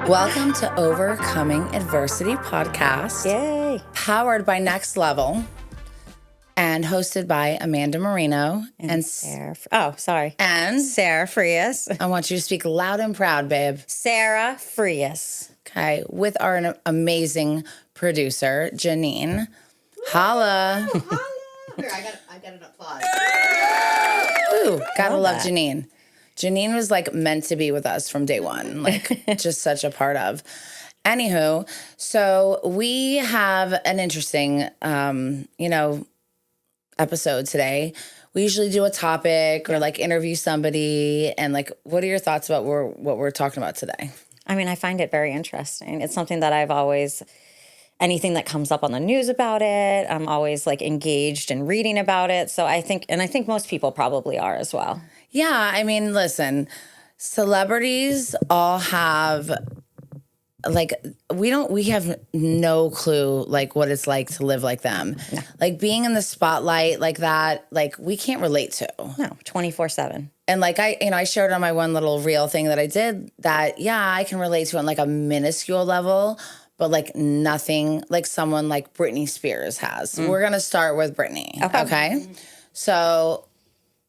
Welcome to Overcoming Adversity podcast. Yay. Powered by Next Level and hosted by Amanda Marino And Sarah. Oh, sorry. And Sarah Frias. I want you to speak loud and proud, babe. Sarah Frias. Okay, with our amazing producer, Janine. Holla. Here, I got an applause. Ooh, gotta love Janine. Janine was like meant to be with us from day one, like just such a part of. Anywho, so we have an interesting, episode today. We usually do a topic or like interview somebody, and like, what are your thoughts about what we're talking about today? I mean, I find it very interesting. It's something that I've always, anything that comes up on the news about it, I'm always like engaged in reading about it. So I think most people probably are as well. Yeah, I mean, listen, celebrities all have like we have no clue like what it's like to live like them. No. Like being in the spotlight like that, like we can't relate to. No, 24/7. And like I shared on my one little reel thing that I did that, yeah, I can relate to on like a minuscule level, but like nothing like someone like Britney Spears has. We're going to start with Britney. Okay. So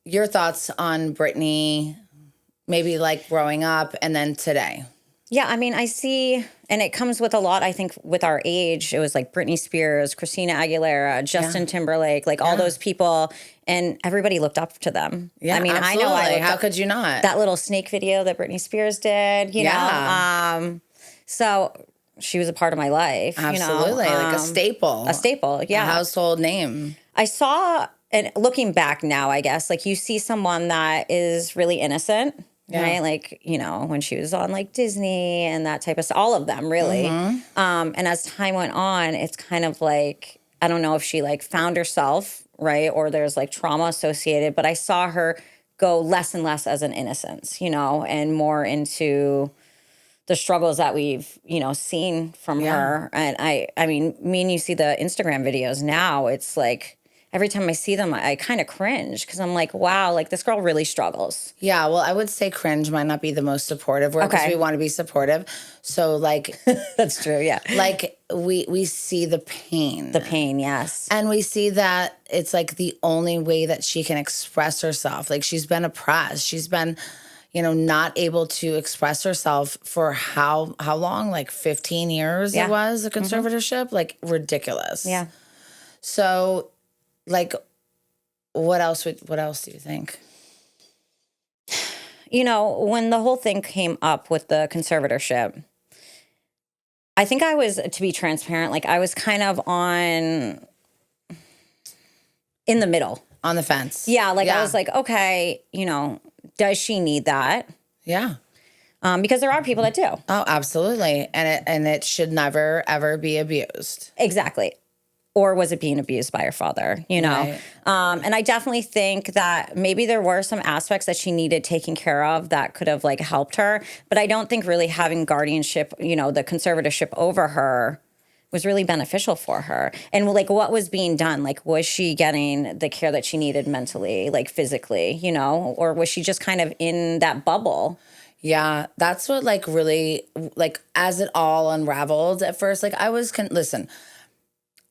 your thoughts on Britney, maybe like growing up and then today. Yeah, I mean, I see, and it comes with a lot, I think, with our age. It was like Britney Spears, Christina Aguilera, Justin Timberlake, like all those people, and everybody looked up to them. Yeah, I mean, absolutely. I know How could you not? That little snake video that Britney Spears did, you know? So she was a part of my life. Absolutely, like a staple. A staple, yeah. A household name. I saw, and looking back now, I guess, like you see someone that is really innocent. Yeah. Right, like when she was on like Disney and that type of stuff, all of them really. Mm-hmm. And as time went on, it's kind of like I don't know if she like found herself, right, or there's like trauma associated. But I saw her go less and less as an innocence, and more into the struggles that we've seen from her. And I mean, me and you see the Instagram videos now. It's like. Every time I see them, I kind of cringe because I'm like, wow, like this girl really struggles. Yeah, well, I would say cringe might not be the most supportive word because we want to be supportive. So like. That's true, yeah. Like we see the pain. The pain, yes. And we see that it's like the only way that she can express herself. Like she's been oppressed. She's been, not able to express herself for how long? Like 15 years it was, a conservatorship? Mm-hmm. Like ridiculous. Yeah. So... like, what else do you think? When the whole thing came up with the conservatorship, I think I was, to be transparent, like I was kind of in the middle. On the fence. Yeah, I was like, okay, does she need that? Yeah. Because there are people that do. Oh, absolutely. And it should never, ever be abused. Exactly. Or was it being abused by her father, Right. And I definitely think that maybe there were some aspects that she needed taken care of that could have like helped her. But I don't think really having guardianship, the conservatorship over her was really beneficial for her. And like what was being done? Like was she getting the care that she needed mentally, like physically, or was she just kind of in that bubble? Yeah, that's what like really, like as it all unraveled at first, like I was, listen,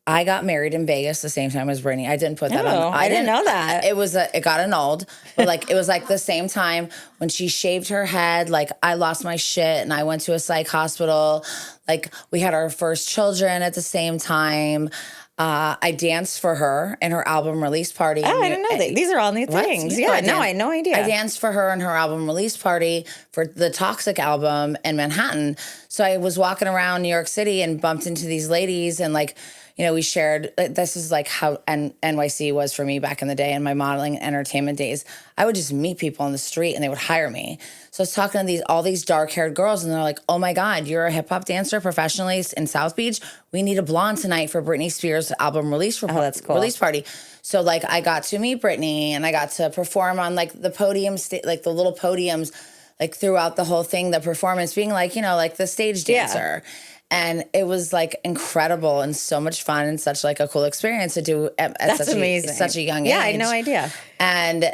I got married in Vegas the same time as Britney. I didn't put that on. I didn't know that. It got annulled. But like it was like the same time when she shaved her head, like I lost my shit and I went to a psych hospital. Like we had our first children at the same time. I danced for her in her album release party. Oh, I didn't know that. These are all new things. Yeah, no, I had no idea. I danced for her in her album release party for the Toxic album in Manhattan. So I was walking around New York City and bumped into these ladies and like, we shared, this is like how NYC was for me back in the day in my modeling and entertainment days. I would just meet people on the street and they would hire me. So I was talking to all these dark-haired girls and they're like, oh my God, you're a hip-hop dancer professionally in South Beach? We need a blonde tonight for Britney Spears' album release that's cool. release party. So like I got to meet Britney and I got to perform on like the podium, like the little podiums, like throughout the whole thing, the performance being like, like the stage dancer. Yeah. And it was like incredible and so much fun and such like a cool experience to do at That's amazing. Such a young age. Yeah, I had no idea. And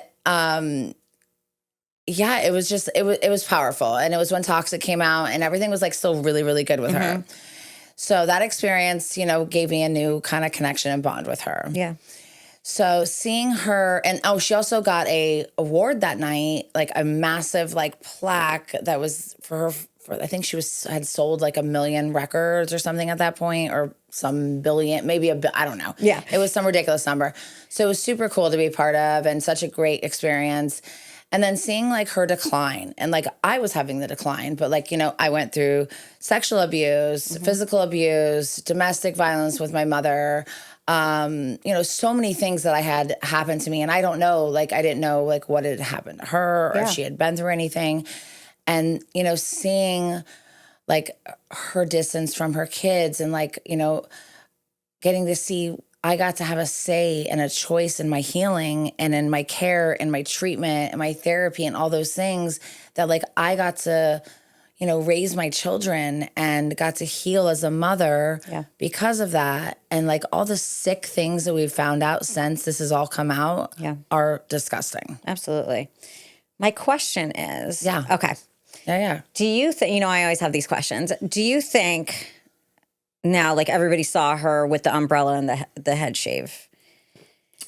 yeah, it was just, it was powerful. And it was when Toxic came out and everything was like still really, really good with her. So that experience, you know, gave me a new kind of connection and bond with her. Yeah. So seeing her, and she also got a award that night, like a massive like plaque that was for her. I think she had sold like 1 million records or something at that point, or some billion, maybe I don't know. Yeah. It was some ridiculous number. So it was super cool to be part of and such a great experience. And then seeing like her decline, and like I was having the decline, but like, you know, I went through sexual abuse, physical abuse, domestic violence with my mother, you know, so many things that I had happen to me. And I don't know, like, I didn't know like what had happened to her or if she had been through anything. And, you know, seeing like her distance from her kids and like, you know, getting to see, I got to have a say and a choice in my healing and in my care and my treatment and my therapy and all those things that like I got to, you know, raise my children and got to heal as a mother because of that. And like all the sick things that we've found out since this has all come out are disgusting. Absolutely. My question is, okay. Yeah. Do you think, you know, I always have these questions. Do you think now, like everybody saw her with the umbrella and the head shave?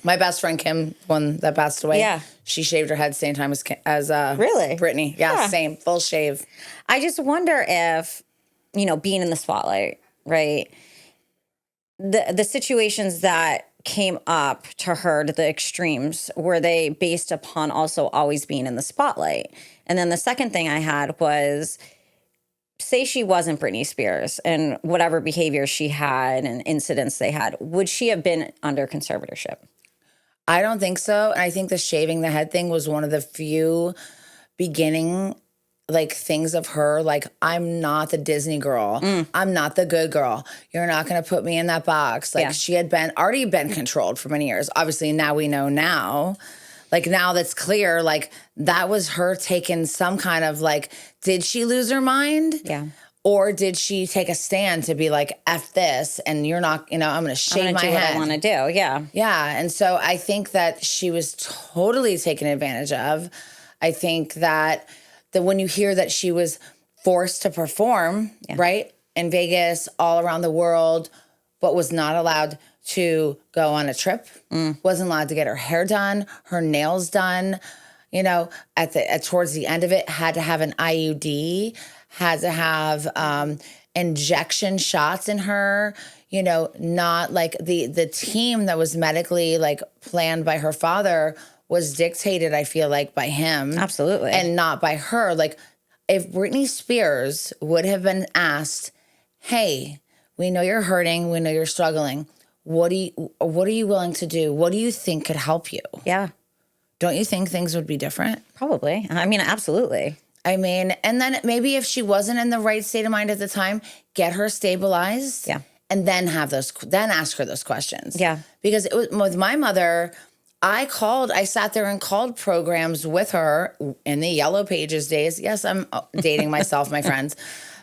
My best friend Kim, one that passed away, she shaved her head same time as really? Britney. Yeah, same, full shave. I just wonder if, you know, being in the spotlight, right? The situations that came up to her to the extremes, were they based upon also always being in the spotlight? And then the second thing I had was, say she wasn't Britney Spears and whatever behavior she had and incidents they had, would she have been under conservatorship? I don't think so. And I think the shaving the head thing was one of the few beginning like things of her. Like, I'm not the Disney girl. I'm not the good girl. You're not going to put me in that box. Like she had already been controlled for many years. Obviously now we know now. Like now that's clear, like that was her taking some kind of like, did she lose her mind? Yeah. Or did she take a stand to be like, F this and you're not, you know, I'm going to shave my head. What I want to do. Yeah. Yeah. And so I think that she was totally taken advantage of. I think that when you hear that she was forced to perform, right, in Vegas, all around the world, but was not allowed to go on a trip, wasn't allowed to get her hair done, her nails done, you know, towards the end of it, had to have an IUD, had to have injection shots in her, you know, not like the team that was medically like planned by her father was dictated, I feel like, by him. Absolutely. And not by her. Like if Britney Spears would have been asked, hey, we know you're hurting, we know you're struggling. What are you willing to do? What do you think could help you? Yeah. Don't you think things would be different? Probably. I mean, absolutely. I mean, and then maybe if she wasn't in the right state of mind at the time, get her stabilized. Yeah. And then ask her those questions. Yeah. Because it was with my mother, I sat there and called programs with her in the Yellow Pages days. Yes, I'm dating myself, my friends.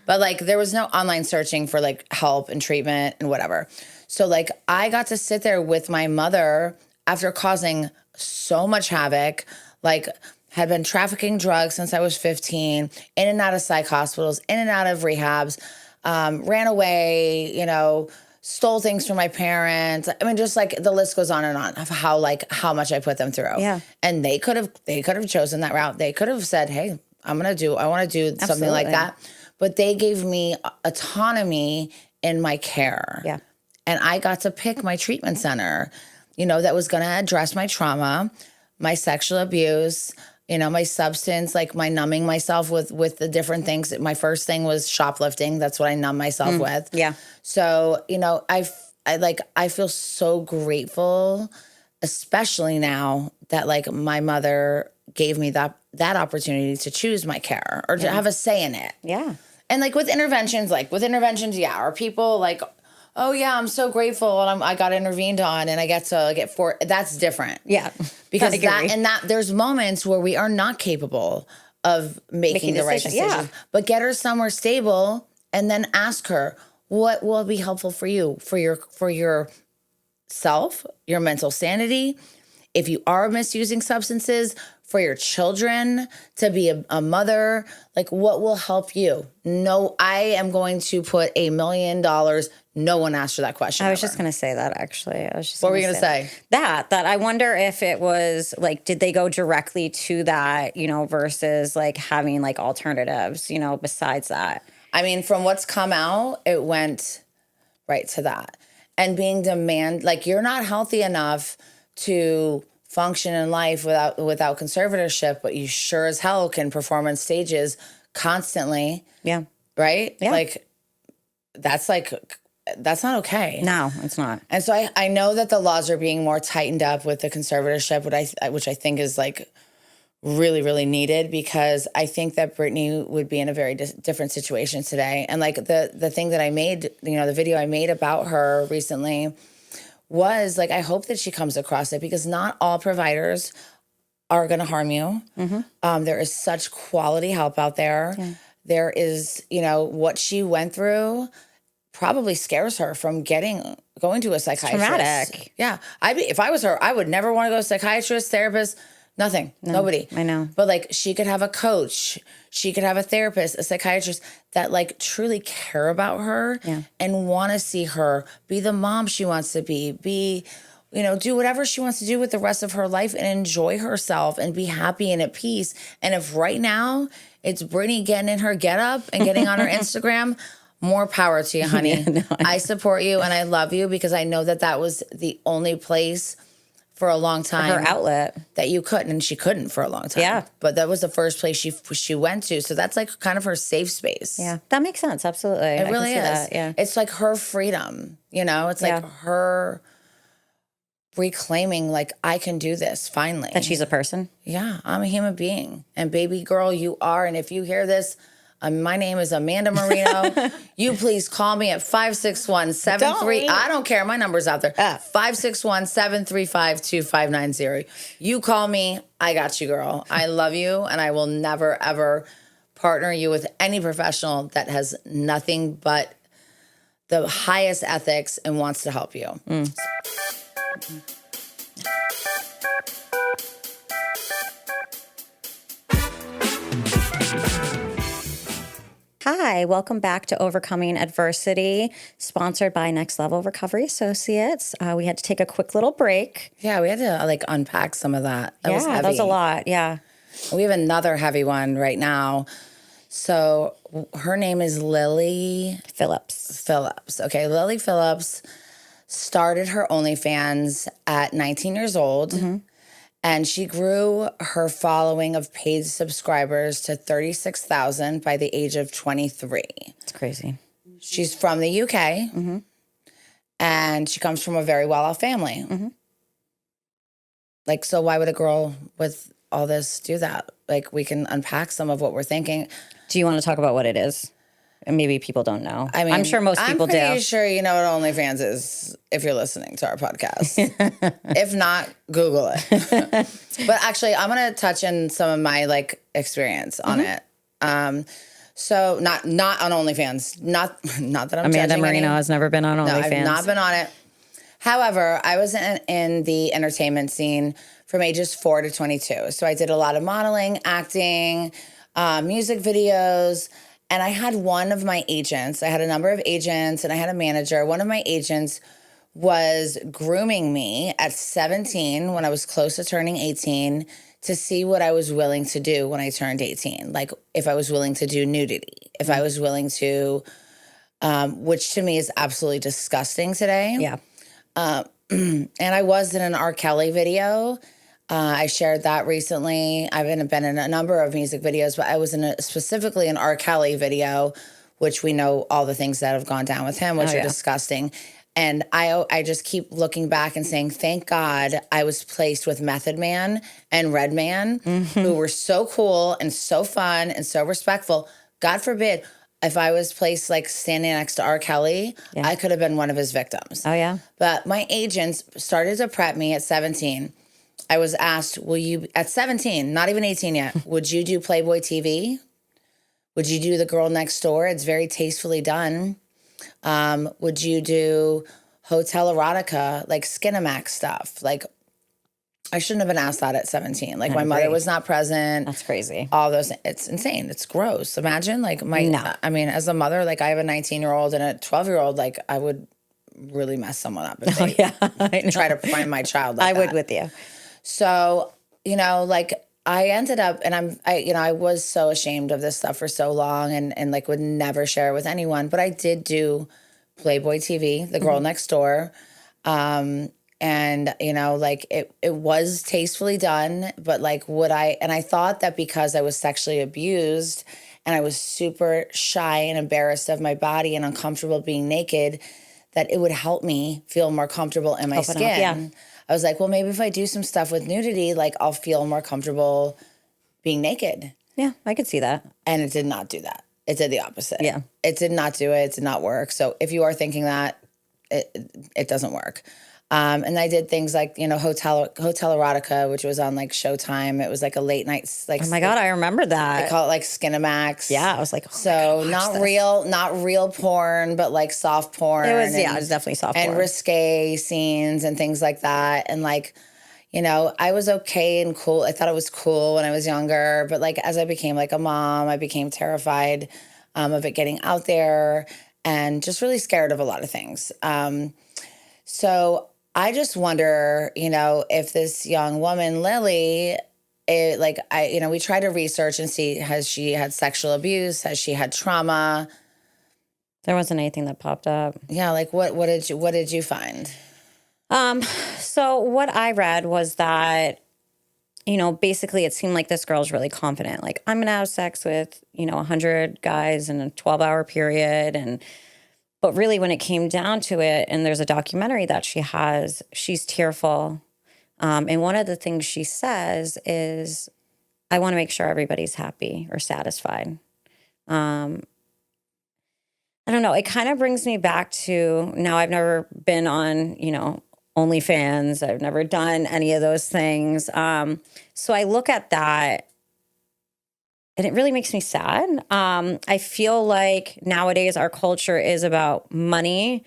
But like there was no online searching for like help and treatment and whatever. So like I got to sit there with my mother after causing so much havoc, like had been trafficking drugs since I was 15, in and out of psych hospitals, in and out of rehabs, ran away, you know, stole things from my parents. I mean, just like the list goes on and on of how much I put them through. Yeah. And they could have chosen that route. They could have said, hey, I want to do something like that. But they gave me autonomy in my care. Yeah. And I got to pick my treatment center, you know, that was going to address my trauma, my sexual abuse, you know, my substance, like my numbing myself with the different things. My first thing was shoplifting. That's what I numb myself with. Yeah. So, you know, I feel so grateful, especially now that like my mother gave me that opportunity to choose my care or to have a say in it. Yeah. And like with interventions, yeah, are people like, oh yeah, I'm so grateful and I got intervened on and I get to get that's different. Yeah. Because there's moments where we are not capable of making the right decision. Yeah. But get her somewhere stable and then ask her what will be helpful for you, for your self, your mental sanity. If you are misusing substances, for your children, to be a mother, like what will help you? No, I am going to put $1 million. No one asked her that question. I was just going to say that, actually. What were you going to say? That I wonder if it was like, did they go directly to that, versus like having like alternatives, besides that? I mean, from what's come out, it went right to that. And being like you're not healthy enough to function in life without conservatorship, but you sure as hell can perform on stages constantly. Yeah. Right? Yeah. Like, that's not okay. No, it's not. And so I know that the laws are being more tightened up with the conservatorship, which I think is like really, really needed, because I think that Britney would be in a very different situation today. And like the thing that I made, the video I made about her recently was like, I hope that she comes across it, because not all providers are going to harm you. Mm-hmm. There is such quality help out there. Yeah. There is, what she went through probably scares her from going to a psychiatrist. It's traumatic. Yeah. If I was her, I would never want to go to a psychiatrist, therapist, nothing, nobody. I know. But like, she could have a coach, she could have a therapist, a psychiatrist that like truly care about her and want to see her be the mom she wants to be, do whatever she wants to do with the rest of her life and enjoy herself and be happy and at peace. And if right now it's Britney getting in her get up and getting on her Instagram, more power to you, honey. Yeah, no, I support you and I love you, because I know that was the only place for a long time, her outlet, that you couldn't, and she couldn't for a long time. Yeah, but that was the first place she went to, so that's like kind of her safe space. Yeah, that makes sense. Absolutely, it really is. That. Yeah, it's like her freedom. It's like her reclaiming, like, I can do this finally. That she's a person. Yeah, I'm a human being, and baby girl, you are. And if you hear this, my name is Amanda Marino. You please call me at 561-73. I don't care. My number's out there. 561-735-2590. You call me. I got you, girl. I love you, and I will never, ever partner you with any professional that has nothing but the highest ethics and wants to help you. Hi, welcome back to Overcoming Adversity, sponsored by Next Level Recovery Associates. We had to take a quick little break. Yeah, we had to unpack some of that. That was heavy. That was a lot. Yeah. We have another heavy one right now. So her name is Lily Phillips. Okay, Lily Phillips started her OnlyFans at 19 years old. Mm-hmm. And she grew her following of paid subscribers to 36,000 by the age of 23. It's crazy. She's from the UK, mm-hmm. and she comes from a very well-off family. Mm-hmm. Like, so why would a girl with all this do that? Like, we can unpack some of what we're thinking. Do you want to talk about what it is? And maybe people don't know. I mean, I'm sure most people do. I'm pretty sure you know what OnlyFans is if you're listening to our podcast. If not, Google it. But actually, I'm going to touch on some of my experience on it. So not on OnlyFans. Not that I'm Amanda judging Marino has never been on OnlyFans. No, I've not been on it. However, I was in the entertainment scene from ages 4 to 22. So I did a lot of modeling, acting, music videos. And I had one of my agents, I had a number of agents and I had a manager. One of my agents was grooming me at 17 when I was close to turning 18 to see what I was willing to do when I turned 18. Like if I was willing to do nudity, if I was willing to, which to me is absolutely disgusting today. Yeah. And I was in an R. Kelly video. I shared that recently. I've been in a number of music videos, but I was specifically an R. Kelly video, which we know all the things that have gone down with him, which are disgusting. And I just keep looking back and saying, thank God I was placed with Method Man and Redman, who were so cool and so fun and so respectful. God forbid, if I was placed standing next to R. Kelly, I could have been one of his victims. Oh, yeah. But my agents started to prep me at 17. I was asked, will you, at 17, not even 18 yet, would you do Playboy TV? Would you do The Girl Next Door? It's very tastefully done. Would you do Hotel Erotica, Skinamax stuff? I shouldn't have been asked that at 17. Like, I my mother agree. was not present. That's crazy. All those, it's insane. It's gross. Imagine, like, I mean, as a mother, like, I have a 19-year-old and a 12-year-old, like, I would really mess someone up if they I know. try to find my child like I that. would with you. So, you know, like, I ended up, and I was so ashamed of this stuff for so long and like would never share it with anyone. But I did do Playboy TV, The Girl Next Door. And, you know, like it was tastefully done, but like and I thought that because I was sexually abused and I was super shy and embarrassed of my body and uncomfortable being naked, that it would help me feel more comfortable in my Open up, skin. yeah. I was like, well, maybe if I do some stuff with nudity, like I'll feel more comfortable being naked. Yeah, I could see that. And it did not do that. It did the opposite. Yeah. It did not do it. It did not work. So if you are thinking that, it doesn't work. And I did things like, you know, Hotel Erotica, which was on like Showtime. It was like a late night, like, Oh my God, I remember that. I call it like Skinamax. Yeah, I was like, oh so my God, not real porn, but like soft porn. It was definitely soft and porn. risque scenes and things like that. And like, you know, I was okay and cool. I thought it was cool when I was younger, but like as I became like a mom, I became terrified of it getting out there and just really scared of a lot of things. So I just wonder, you know, if this young woman, Lily, we try to research and see, has she had sexual abuse? Has she had trauma? There wasn't anything that popped up. Yeah, like what did you find? So what I read was that, you know, basically it seemed like this girl's really confident. Like, I'm gonna have sex with, you know, 100 guys in a 12-hour period, but really when it came down to it, and there's a documentary that she has, she's tearful. And one of the things she says is, I want to make sure everybody's happy or satisfied. I don't know. It kind of brings me back to, now I've never been on, you know, OnlyFans. I've never done any of those things. So I look at that and it really makes me sad. I feel like nowadays our culture is about money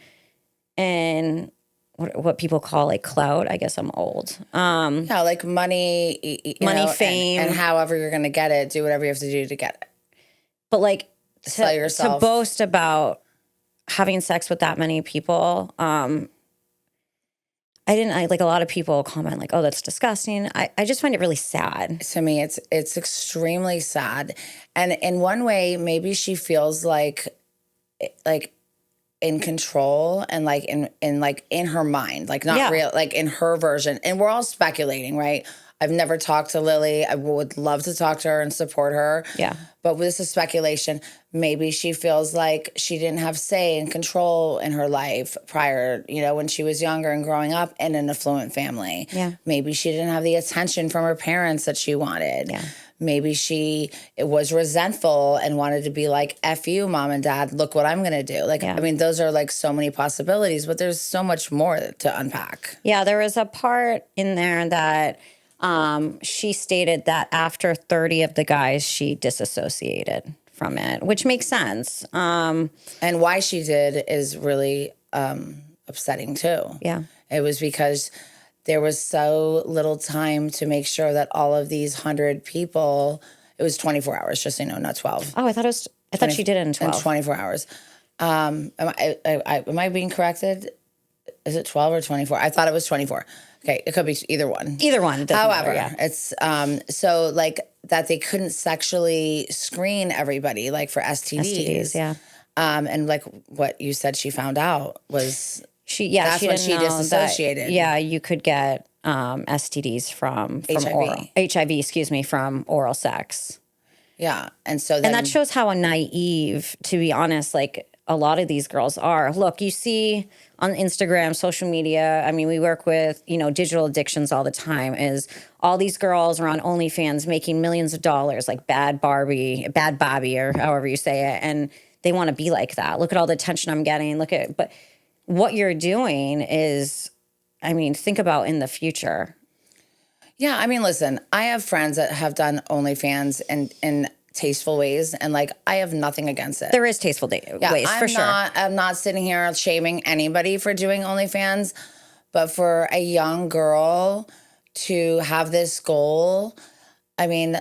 and what people call like clout. I guess I'm old. Yeah, like money, money, fame. And however you're going to get it, do whatever you have to do to get it. But like Sell yourself. to boast about having sex with that many people, I like a lot of people comment like, oh, that's disgusting. I just find it really sad. To me, it's extremely sad. And in one way, maybe she feels like in control and like in her mind, like not real, like in her version. And we're all speculating, right? I've never talked to Lily. I would love to talk to her and support her. Yeah. But this is speculation. Maybe she feels like she didn't have say and control in her life prior, you know, when she was younger and growing up in an affluent family. Yeah. Maybe she didn't have the attention from her parents that she wanted. Yeah. Maybe it was resentful and wanted to be like, F you, mom and dad, look what I'm going to do. Like, I mean, those are like so many possibilities, but there's so much more to unpack. Yeah. There was a part in there that she stated that after 30 of the guys, she disassociated from it, which makes sense. And why she did is really upsetting too. Yeah. It was because there was so little time to make sure that all of these 100 people, it was 24 hours, just so you know, not 12. Oh, I thought she did it in 12. In 24 hours. Am I being corrected? Is it 12 or 24? I thought it was 24. Okay, it could be either one. Either one. However, matter, yeah. it's so like that they couldn't sexually screen everybody like for STDs. Yeah. And like what you said, she found out was that's she when didn't she know disassociated. That, you could get STDs from HIV. HIV, from oral sex. Yeah, and so then, and that shows how naive, to be honest, like a lot of these girls are. Look, you see on Instagram, social media, I mean, we work with, you know, digital addictions all the time, is all these girls are on OnlyFans making millions of dollars, like Bad Bobby, or however you say it. And they want to be like that. Look at all the attention I'm getting. But what you're doing is, I mean, think about in the future. Yeah, I mean, listen, I have friends that have done OnlyFans in tasteful ways, and like I have nothing against it. There is tasteful ways, for sure. I'm not sitting here shaming anybody for doing OnlyFans, but for a young girl, to have this goal, I mean,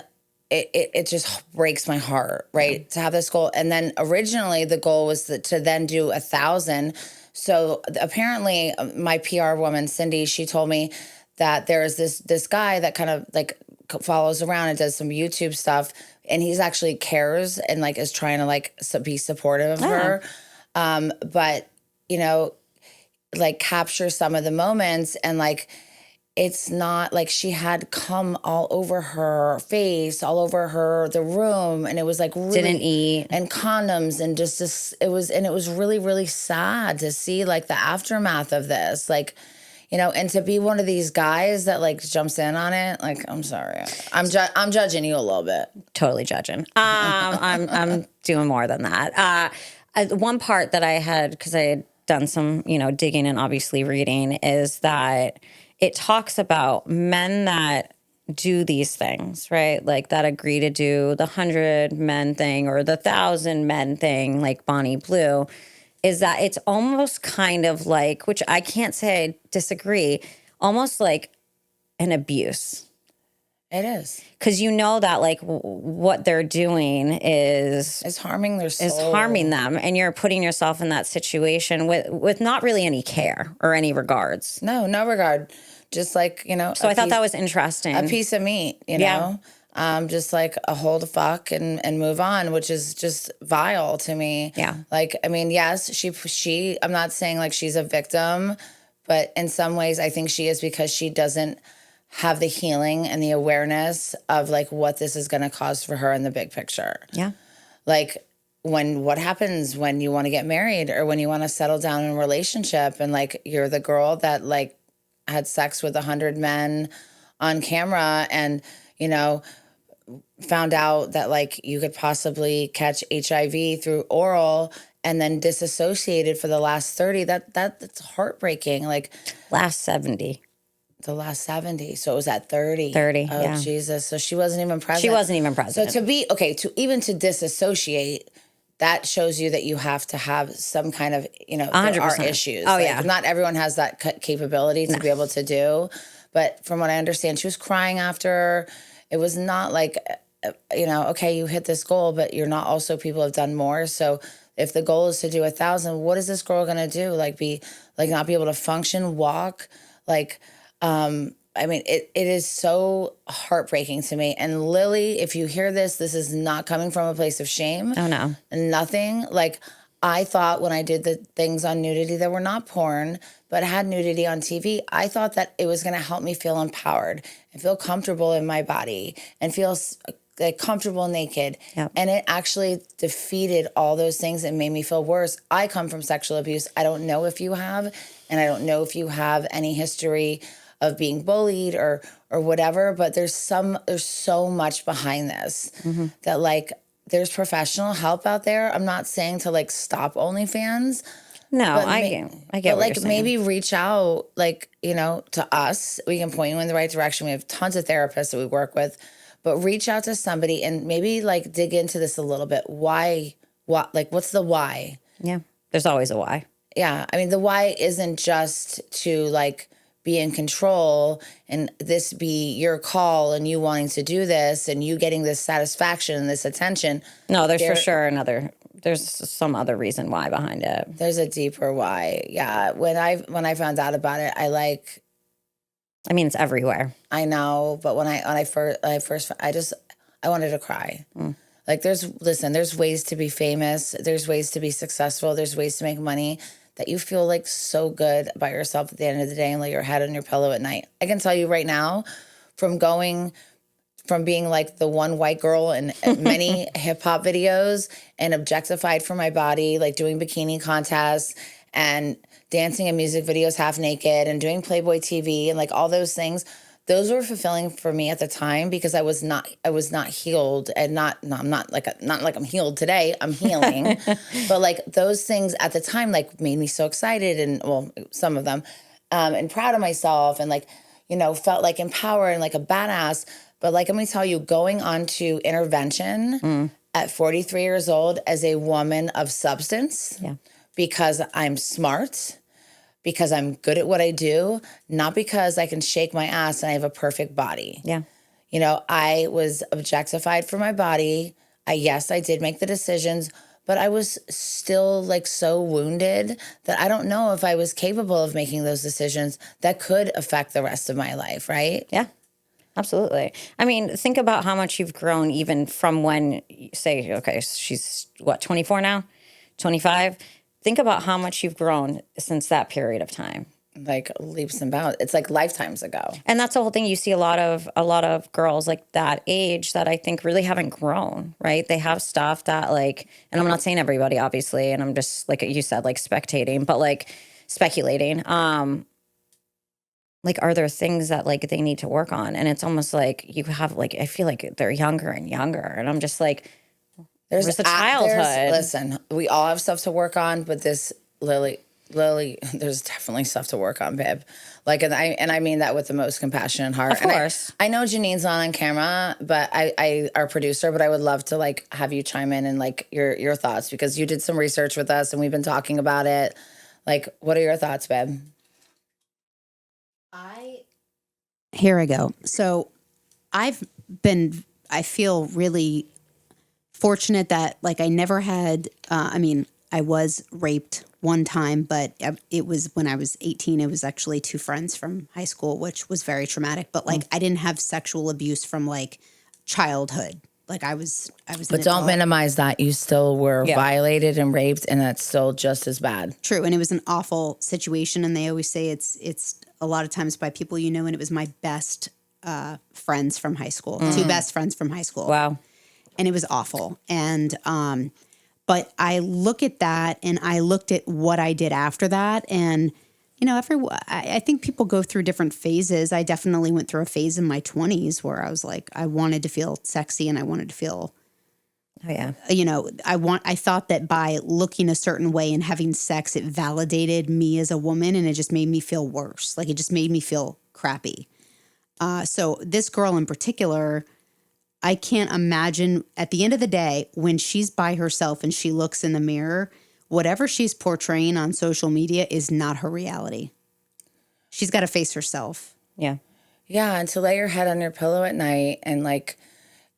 it just breaks my heart, right? To have this goal. And then originally the goal was to then do 1,000. So apparently my PR woman, Cindy, she told me that there is this guy that kind of like follows around and does some YouTube stuff. And he's actually cares and like is trying to like be supportive of her. But, you know, like capture some of the moments and like, it's not like she had cum all over her face, all over the room. And it was like really, Didn't eat. And condoms and just it was really, really sad to see like the aftermath of this. Like, you know, and to be one of these guys that like jumps in on it, like, I'm sorry. I'm judging you a little bit. Totally judging. I'm doing more than that. One part that I had, because I had done some, you know, digging and obviously reading, is that it talks about men that do these things, right? Like that agree to do the 100 men thing or the 1,000 men thing, like Bonnie Blue, is that it's almost kind of like, which I can't say I disagree, almost like an abuse. It is. Because you know that like what they're doing is harming their soul. Is harming them. And you're putting yourself in that situation with not really any care or any regards. No regard. Just like, you know. So I thought that was interesting. A piece of meat, you know. Just like a hold the fuck and move on, which is just vile to me. Yeah. Like, I mean, yes, she I'm not saying like she's a victim, but in some ways I think she is because she doesn't have the healing and the awareness of like what this is going to cause for her in the big picture. Yeah. Like what happens when you want to get married or when you want to settle down in a relationship and like you're the girl that like had sex with 100 men on camera and, you know, found out that like you could possibly catch HIV through oral and then disassociated for the last 30. That's heartbreaking. Like last 70. The last 70. So it was at 30. 30, oh, yeah. Jesus. So she wasn't even present. She wasn't even present. So to disassociate, that shows you that you have to have some kind of, you know, 100%. There are issues. Oh, like, yeah. Not everyone has that capability to be able to do. But from what I understand, she was crying after. It was not like, you know, okay, you hit this goal, but you're not also people have done more. So if the goal is to do 1,000, what is this girl going to do? Like not be able to function, walk, like, I mean, it is so heartbreaking to me. And Lily, if you hear this, this is not coming from a place of shame. Oh, no. Nothing. Like, I thought when I did the things on nudity that were not porn, but had nudity on TV, I thought that it was going to help me feel empowered and feel comfortable in my body and feel like comfortable naked. Yep. And it actually defeated all those things and made me feel worse. I come from sexual abuse. I don't know if you have, and I don't know if you have any history of being bullied or whatever, but there's so much behind this that like there's professional help out there. I'm not saying to like stop OnlyFans. No, I get but what like you're saying. maybe reach out, like, you know, to us. We can point you in the right direction. We have tons of therapists that we work with, but reach out to somebody and maybe like dig into this a little bit. Why? What? Like, what's the why? Yeah, there's always a why. Yeah, I mean, the why isn't just to like be in control and this be your call and you wanting to do this and you getting this satisfaction and this attention. No, there's for sure there's some other reson why behind it. There's a deeper why. Yeah. When I found out about it, I mean, it's everywhere. I know, but when I first I wanted to cry. Like there's ways to be famous, there's ways to be successful, there's ways to make money that you feel like so good about yourself at the end of the day and lay your head on your pillow at night. I can tell you right now, from being like the one white girl in many hip hop videos and objectified for my body, like doing bikini contests and dancing in music videos half naked and doing Playboy TV and like all those things. Those were fulfilling for me at the time because I was not healed and not like I'm healed today. I'm healing. But like those things at the time like made me so excited and well, some of them, and proud of myself and like, you know, felt like empowered and like a badass. But like, let me tell you, going on to intervention at 43 years old as a woman of substance, because I'm smart, because I'm good at what I do, not because I can shake my ass and I have a perfect body. Yeah. You know, I was objectified for my body. Yes, I did make the decisions, but I was still like so wounded that I don't know if I was capable of making those decisions that could affect the rest of my life, right? Yeah. Absolutely. I mean, think about how much you've grown even from when you say, okay, she's what, 24 now? 25? Think about how much you've grown since that period of time. Like leaps and bounds. It's like lifetimes ago. And that's the whole thing. You see a lot of girls like that age that I think really haven't grown, right? They have stuff that like, and I'm not saying everybody, obviously, and I'm just like you said, like spectating, but like speculating. Like, are there things that like they need to work on? And it's almost like you have like, I feel like they're younger and younger, and I'm just like, there's the childhood. Listen, we all have stuff to work on, but this Lily, there's definitely stuff to work on, babe. Like, and I mean that with the most compassionate heart. Of course. And I know Janine's not on camera, but I our producer, but I would love to like have you chime in and like your thoughts, because you did some research with us and we've been talking about it. Like, what are your thoughts, babe? Here I go. So I feel really fortunate that like I never had, I was raped one time, but it was when I was 18. It was actually two friends from high school, which was very traumatic. But like I didn't have sexual abuse from like childhood. Like I was. But don't minimize that. You still were violated and raped, and that's still just as bad. True, and it was an awful situation. And they always say it's a lot of times by people you know. And it was my best friends from high school, two best friends from high school. Wow, and it was awful. And but I look at that, and I looked at what I did after that, and you know, I think people go through different phases. I definitely went through a phase in my 20s where I was like, I wanted to feel sexy and I wanted to feel, you know, I thought that by looking a certain way and having sex, it validated me as a woman, and it just made me feel worse. Like it just made me feel crappy. So this girl in particular, I can't imagine at the end of the day when she's by herself and she looks in the mirror, whatever she's portraying on social media is not her reality. She's got to face herself. yeah. Yeah, and to lay your head on your pillow at night and like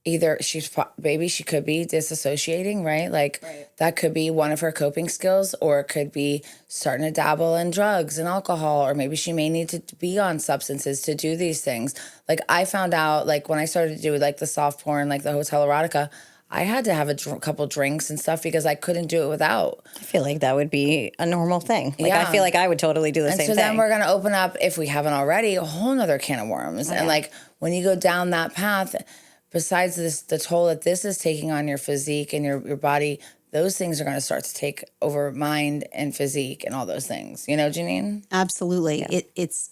either she could be disassociating, right? Like that could be one of her coping skills, or it could be starting to dabble in drugs and alcohol, or maybe she may need to be on substances to do these things. Like I found out like when I started to do like the soft porn, like the hotel erotica, I had to have a couple drinks and stuff because I couldn't do it without. I feel like that would be a normal thing. Like I feel like I would totally do the same thing. And so then we're going to open up, if we haven't already, a whole nother can of worms. And like when you go down that path, besides the toll that this is taking on your physique and your body, those things are going to start to take over mind and physique and all those things. You know, Janine? Absolutely. Yeah. It's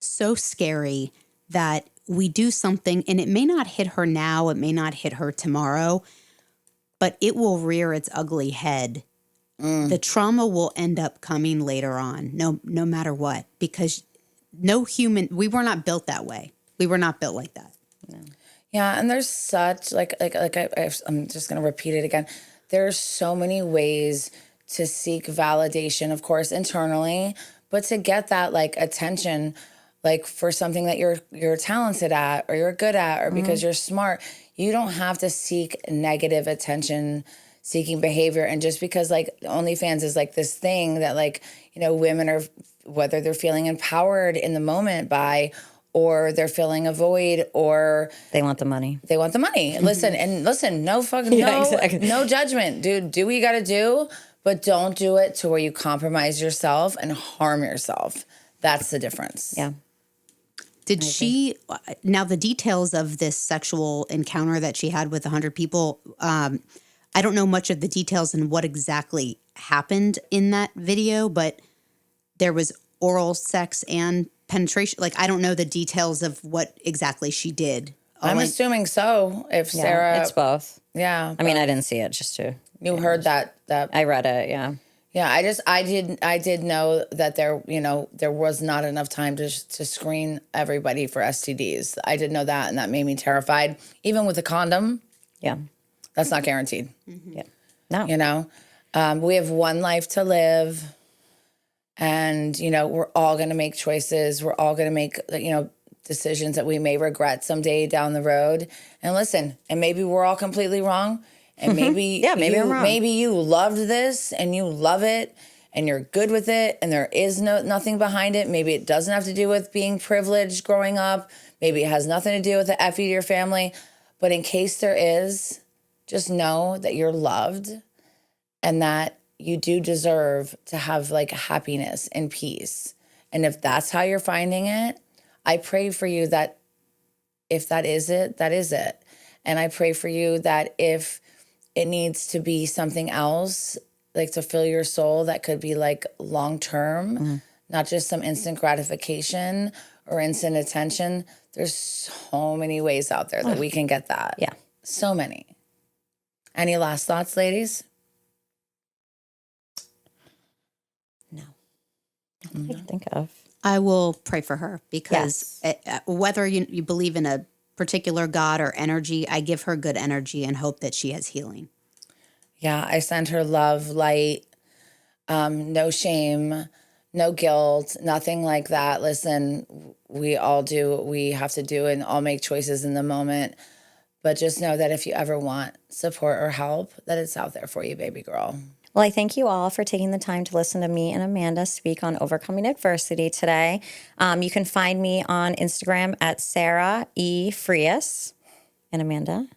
so scary that we do something and it may not hit her now, it may not hit her tomorrow, but it will rear its ugly head. The trauma will end up coming later on, no matter what, because we were not built that way. We were not built like that. No. Yeah, and there's such, I'm just going to repeat it again. There's so many ways to seek validation, of course, internally, but to get that, like, attention, like, for something that you're talented at or you're good at or because you're smart, you don't have to seek negative attention-seeking behavior. And just because, like, OnlyFans is, like, this thing that, like, you know, women are, whether they're feeling empowered in the moment by, or they're filling a void, or they want the money. They want the money. Listen, no fucking no judgment, dude. Do what you got to do, but don't do it to where you compromise yourself and harm yourself. That's the difference. Yeah. Did she now the details of this sexual encounter that she had with 100 people? I don't know much of the details and what exactly happened in that video, but there was oral sex and penetration. Like, I don't know the details of what exactly she did. I'm assuming so. If Sarah, it's both. Yeah. I mean, I didn't see it, just to. You heard that. I read it. Yeah. Yeah. I did know that there was not enough time to screen everybody for STDs. I did know that, and that made me terrified. Even with a condom. Yeah. That's not guaranteed. Mm-hmm. Yeah. No. You know, we have one life to live. And, we're all going to make choices. We're all going to make, decisions that we may regret someday down the road. And listen, and maybe we're all completely wrong. And maybe, maybe I'm wrong. Maybe you loved this and you love it and you're good with it and there is nothing behind it. Maybe it doesn't have to do with being privileged growing up. Maybe it has nothing to do with the F you to your family. But in case there is, just know that you're loved and that you do deserve to have like happiness and peace. And if that's how you're finding it, I pray for you that if that is it, that is it. And I pray for you that if it needs to be something else, like to fill your soul, that could be like long-term, not just some instant gratification or instant attention. There's so many ways out there that we can get that. Yeah. So many. Any last thoughts, ladies? No. Nothing I can think of. I will pray for her because whether you believe in a particular God or energy, I give her good energy and hope that she has healing. Yeah, I send her love, light, no shame, no guilt, nothing like that. Listen, we all do what we have to do and all make choices in the moment. But just know that if you ever want support or help, that it's out there for you, baby girl. Well, I thank you all for taking the time to listen to me and Amanda speak on overcoming adversity today. You can find me on Instagram at Sarah E. Frias. And Amanda?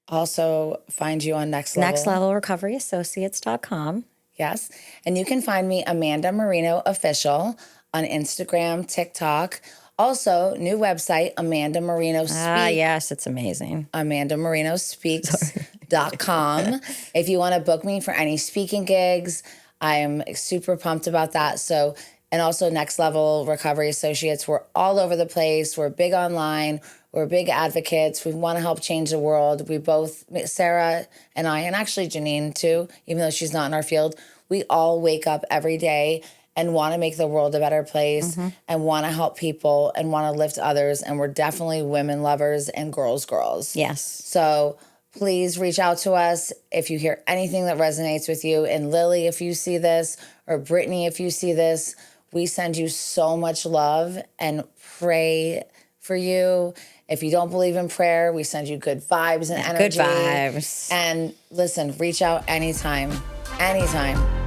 Also find you on Next Level. NextLevelRecoveryAssociates.com. Yes. And you can find me Amanda Marino Official on Instagram, TikTok. Also, new website, Amanda Marino Speaks. Ah, yes, it's amazing. AmandaMarinoSpeaks.com. If you want to book me for any speaking gigs, I am super pumped about that. So, and also Next Level Recovery Associates. We're all over the place. We're big online. We're big advocates. We want to help change the world. We both, Sarah and I, and actually Janine too, even though she's not in our field, we all wake up every day and want to make the world a better place and want to help people and want to lift others. And we're definitely women lovers and girls. Yes. So please reach out to us if you hear anything that resonates with you. And Lily, if you see this, or Britney, if you see this, we send you so much love and pray for you. If you don't believe in prayer, we send you good vibes and energy. Good vibes. And listen, reach out anytime. Anytime.